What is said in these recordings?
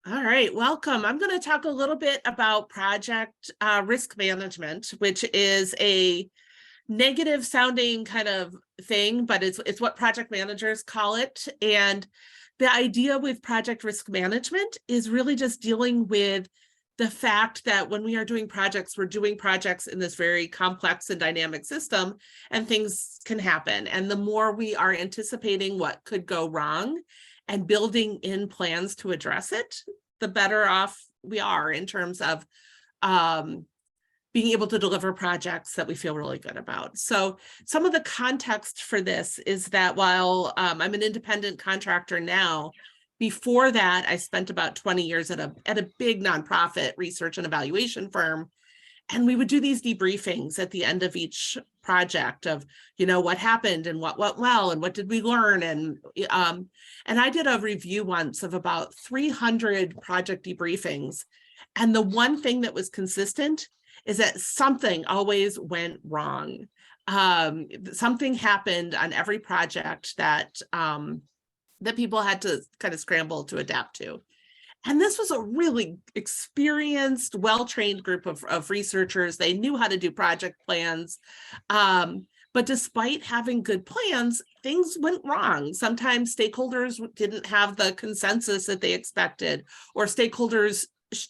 All right, welcome. I'm going to talk a little bit about project risk management, which is a negative sounding kind of thing, but it's what project managers call it. And the idea with project risk management is really just dealing with the fact that when we are doing projects, we're doing projects in this very complex and dynamic system, and things can happen. And the more we are anticipating what could go wrong and building in plans to address it, the better off we are in terms of being able to deliver projects that we feel really good about. So some of the context for this is that while I'm an independent contractor now, before that, I spent about 20 years at a big nonprofit research and evaluation firm. And we would do these debriefings at the end of each project of, what happened and what went well and what did we learn. And I did a review once of about 300 project debriefings. And the one thing that was consistent is that something always went wrong. Something happened on every project that people had to kind of scramble to adapt to. And this was a really experienced, well-trained group of researchers. They knew how to do project plans. But despite having good plans, things went wrong. Sometimes stakeholders didn't have the consensus that they expected, or stakeholders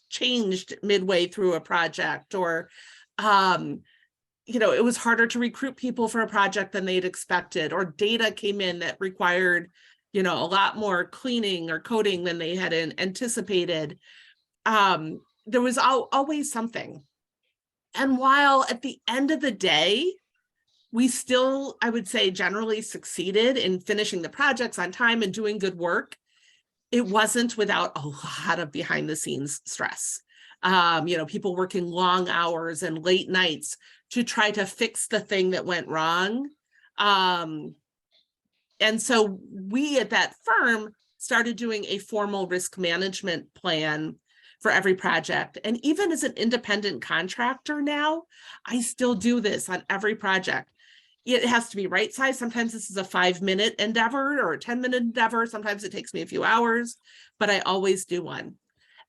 changed midway through a project, or it was harder to recruit people for a project than they'd expected, or data came in that required a lot more cleaning or coding than they had anticipated. There was always something. And while at the end of the day, we still, I would say, generally succeeded in finishing the projects on time and doing good work, it wasn't without a lot of behind the scenes stress. People working long hours and late nights to try to fix the thing that went wrong. And so we at that firm started doing a formal risk management plan for every project. And even as an independent contractor now, I still do this on every project. It has to be right size. Sometimes this is a 5-minute endeavor or a 10-minute endeavor. Sometimes it takes me a few hours, but I always do one.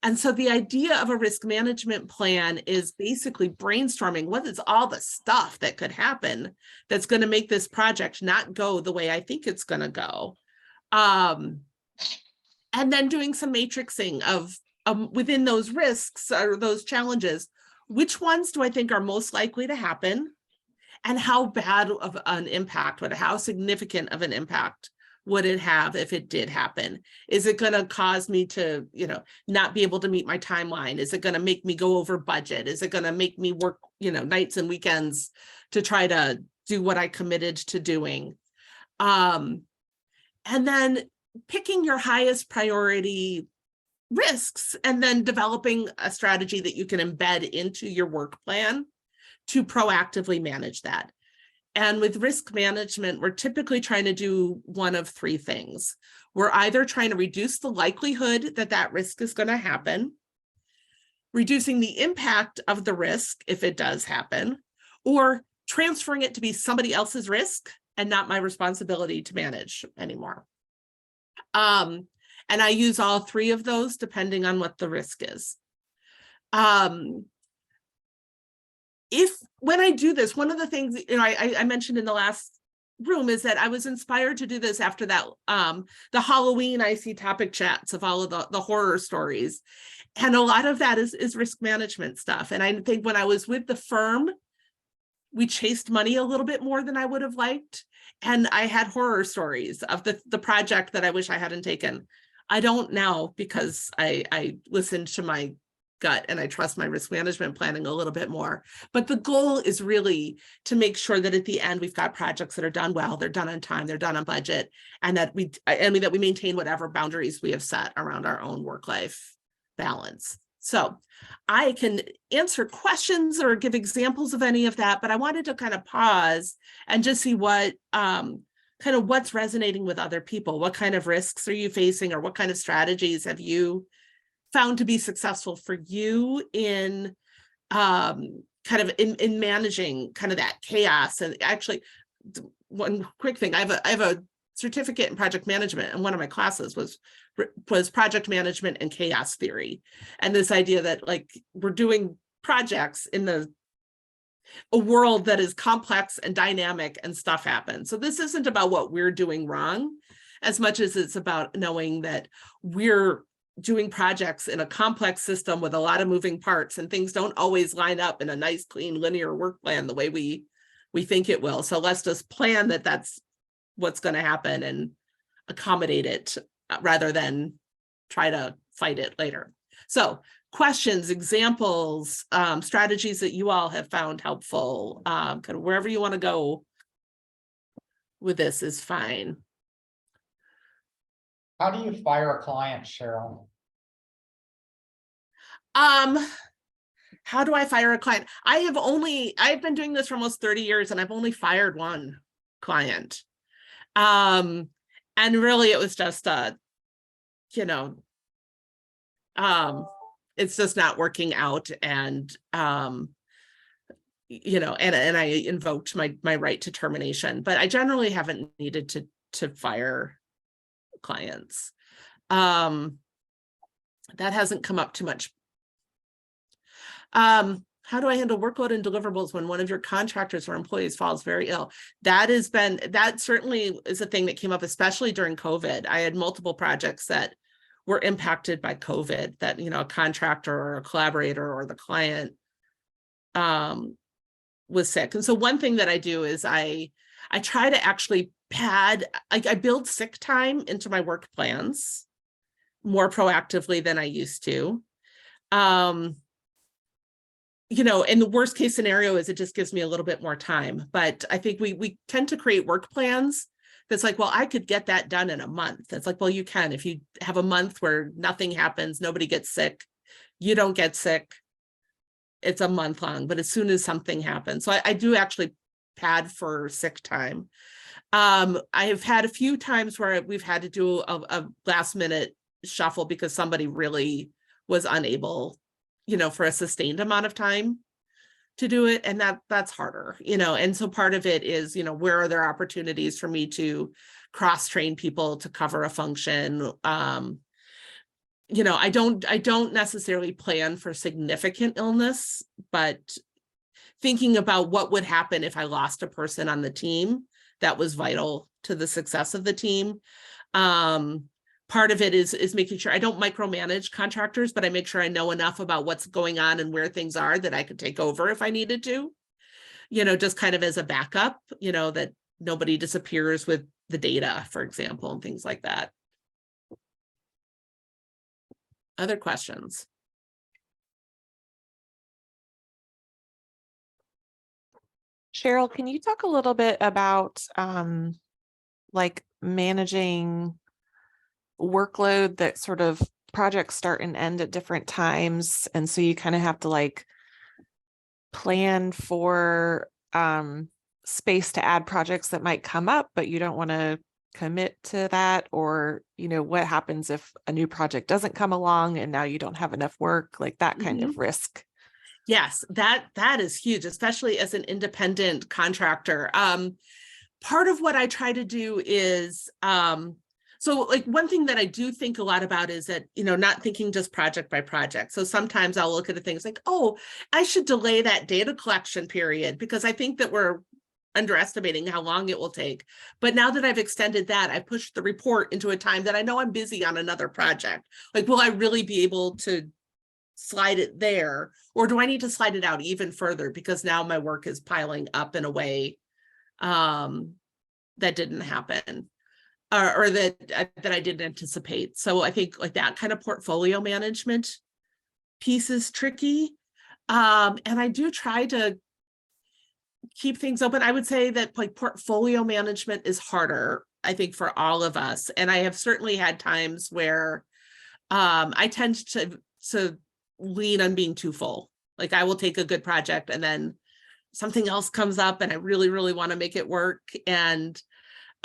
And so the idea of a risk management plan is basically brainstorming what is all the stuff that could happen that's going to make this project not go the way I think it's going to go. And then doing some matrixing of within those risks or those challenges, which ones do I think are most likely to happen? And how bad of an impact how significant of an impact would it have if it did happen? Is it going to cause me to, not be able to meet my timeline? Is it going to make me go over budget? Is it going to make me work, nights and weekends to try to do what I committed to doing? And then picking your highest priority risks and then developing a strategy that you can embed into your work plan to proactively manage that. And with risk management, we're typically trying to do one of three things. We're either trying to reduce the likelihood that that risk is going to happen, reducing the impact of the risk if it does happen, or transferring it to be somebody else's risk and not my responsibility to manage anymore. And I use all three of those depending on what the risk is. When I do this, one of the things I mentioned in the last room is that I was inspired to do this after that the Halloween IC topic chats of all of the horror stories, and a lot of that is risk management stuff. And I think when I was with the firm, we chased money a little bit more than I would have liked, and I had horror stories of the project that I wish I hadn't taken. I don't now, because I listened to my gut and I trust my risk management planning a little bit more. But the goal is really to make sure that at the end we've got projects that are done well, they're done on time, they're done on budget, and that we maintain whatever boundaries we have set around our own work-life balance. So I can answer questions or give examples of any of that, but I wanted to kind of pause and just see what what's resonating with other people. What kind of risks are you facing, or what kind of strategies have you found to be successful for you in in managing kind of that chaos? And actually, one quick thing, I have a certificate in project management, and one of my classes was project management and chaos theory. And this idea that like we're doing projects in a world that is complex and dynamic and stuff happens. So this isn't about what we're doing wrong as much as it's about knowing that we're doing projects in a complex system with a lot of moving parts, and things don't always line up in a nice, clean, linear work plan the way we think it will. So let's just plan that that's what's going to happen and accommodate it rather than try to fight it later. So questions, examples, strategies that you all have found helpful, kind of wherever you want to go with this is fine. How do you fire a client, Cheryl? How do I fire a client? I've been doing this for almost 30 years and I've only fired one client. And really it was just it's just not working out. And and I invoked my right to termination, but I generally haven't needed to fire clients. That hasn't come up too much. How do I handle workload and deliverables when one of your contractors or employees falls very ill? That certainly is a thing that came up, especially during COVID. I had multiple projects that were impacted by COVID, that, a contractor or a collaborator or the client was sick. And so one thing that I do is I try to actually I build sick time into my work plans more proactively than I used to. And the worst case scenario is it just gives me a little bit more time. But I think we tend to create work plans that's like, well, I could get that done in a month. It's like, well, you can. If you have a month where nothing happens, nobody gets sick, you don't get sick, it's a month long. But as soon as something happens, so I do actually pad for sick time. I have had a few times where we've had to do a last minute shuffle because somebody really was unable, for a sustained amount of time to do it. And that's harder, and so part of it is, where are there opportunities for me to cross-train people to cover a function? I don't necessarily plan for significant illness, but thinking about what would happen if I lost a person on the team that was vital to the success of the team. Part of it is making sure I don't micromanage contractors, but I make sure I know enough about what's going on and where things are that I could take over if I needed to, just kind of as a backup, that nobody disappears with the data, for example, and things like that. Other questions? Cheryl, can you talk a little bit about like managing workload that sort of projects start and end at different times, and so you kind of have to like plan for space to add projects that might come up, but you don't want to commit to that, or what happens if a new project doesn't come along and now you don't have enough work, like that kind of risk? Yes, that is huge, especially as an independent contractor. Part of what I try to do is so like one thing that I do think a lot about is that, not thinking just project by project. So sometimes I'll look at the things like, oh, I should delay that data collection period because I think that we're underestimating how long it will take. But now that I've extended that, I pushed the report into a time that I know I'm busy on another project. Like, will I really be able to slide it there? Or do I need to slide it out even further because now my work is piling up in a way that didn't happen? Or that I didn't anticipate. So I think like that kind of portfolio management piece is tricky. And I do try to keep things open. I would say that like portfolio management is harder, I think, for all of us. And I have certainly had times where I tend to lean on being too full. Like I will take a good project and then something else comes up and I really, really want to make it work. And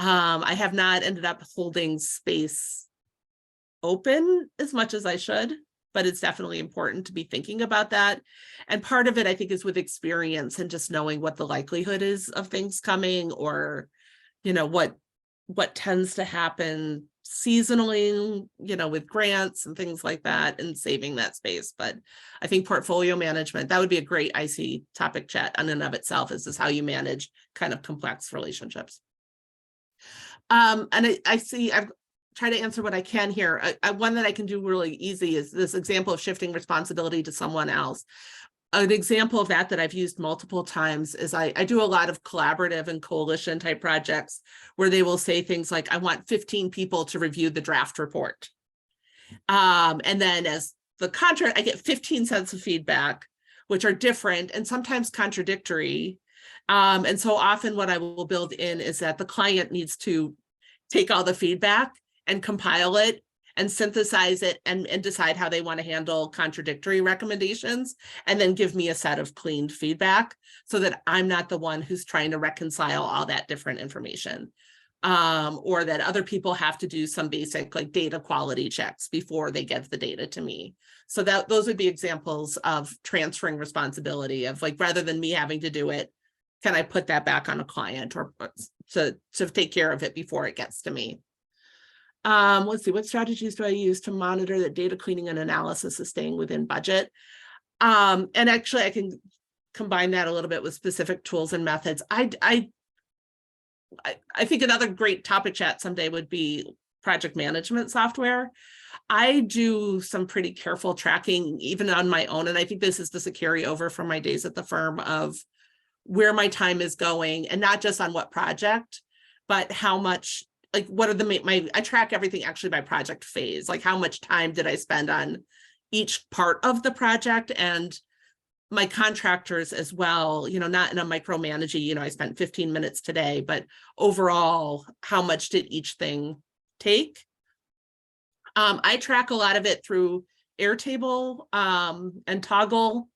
I have not ended up holding space open as much as I should, but it's definitely important to be thinking about that. And part of it, I think, is with experience and just knowing what the likelihood is of things coming, or, what what tends to happen seasonally, with grants and things like that and saving that space. But I think portfolio management, that would be a great IC topic chat on and of itself. Is how you manage kind of complex relationships. And I see, I've tried to answer what I can here. One that I can do really easy is this example of shifting responsibility to someone else. An example of that I've used multiple times is I do a lot of collaborative and coalition type projects where they will say things like, I want 15 people to review the draft report. And then as the contract, I get 15 cents of feedback, which are different and sometimes contradictory. And so often what I will build in is that the client needs to take all the feedback and compile it and synthesize it and decide how they want to handle contradictory recommendations, and then give me a set of cleaned feedback so that I'm not the one who's trying to reconcile all that different information. Or that other people have to do some basic like data quality checks before they get the data to me. So those would be examples of transferring responsibility of like, rather than me having to do it, can I put that back on a client or to take care of it before it gets to me? Let's see, what strategies do I use to monitor that data cleaning and analysis is staying within budget? And actually I can combine that a little bit with specific tools and methods. I think another great topic chat someday would be project management software. I do some pretty careful tracking even on my own. And I think this is just a carryover from my days at the firm of where my time is going, and not just on what project, but how much, like what are I track everything actually by project phase, like how much time did I spend on each part of the project, and my contractors as well, not in a micromanaging, I spent 15 minutes today, but overall, how much did each thing take? I track a lot of it through Airtable and Toggle,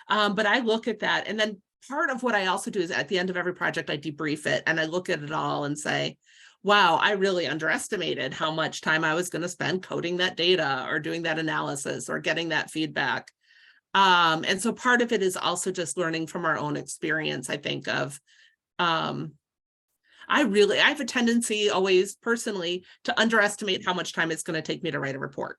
but I look at that. And then part of what I also do is at the end of every project, I debrief it and I look at it all and say, wow, I really underestimated how much time I was going to spend coding that data or doing that analysis or getting that feedback. And so part of it is also just learning from our own experience, I think of, I have a tendency always personally to underestimate how much time it's going to take me to write a report.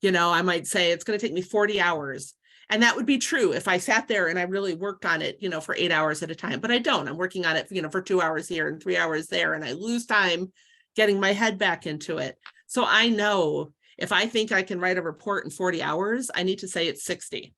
I might say it's going to take me 40 hours. And that would be true if I sat there and I really worked on it, for 8 hours at a time, but I don't. I'm working on it, for 2 hours here and 3 hours there, and I lose time getting my head back into it. So I know if I think I can write a report in 40 hours, I need to say it's 60.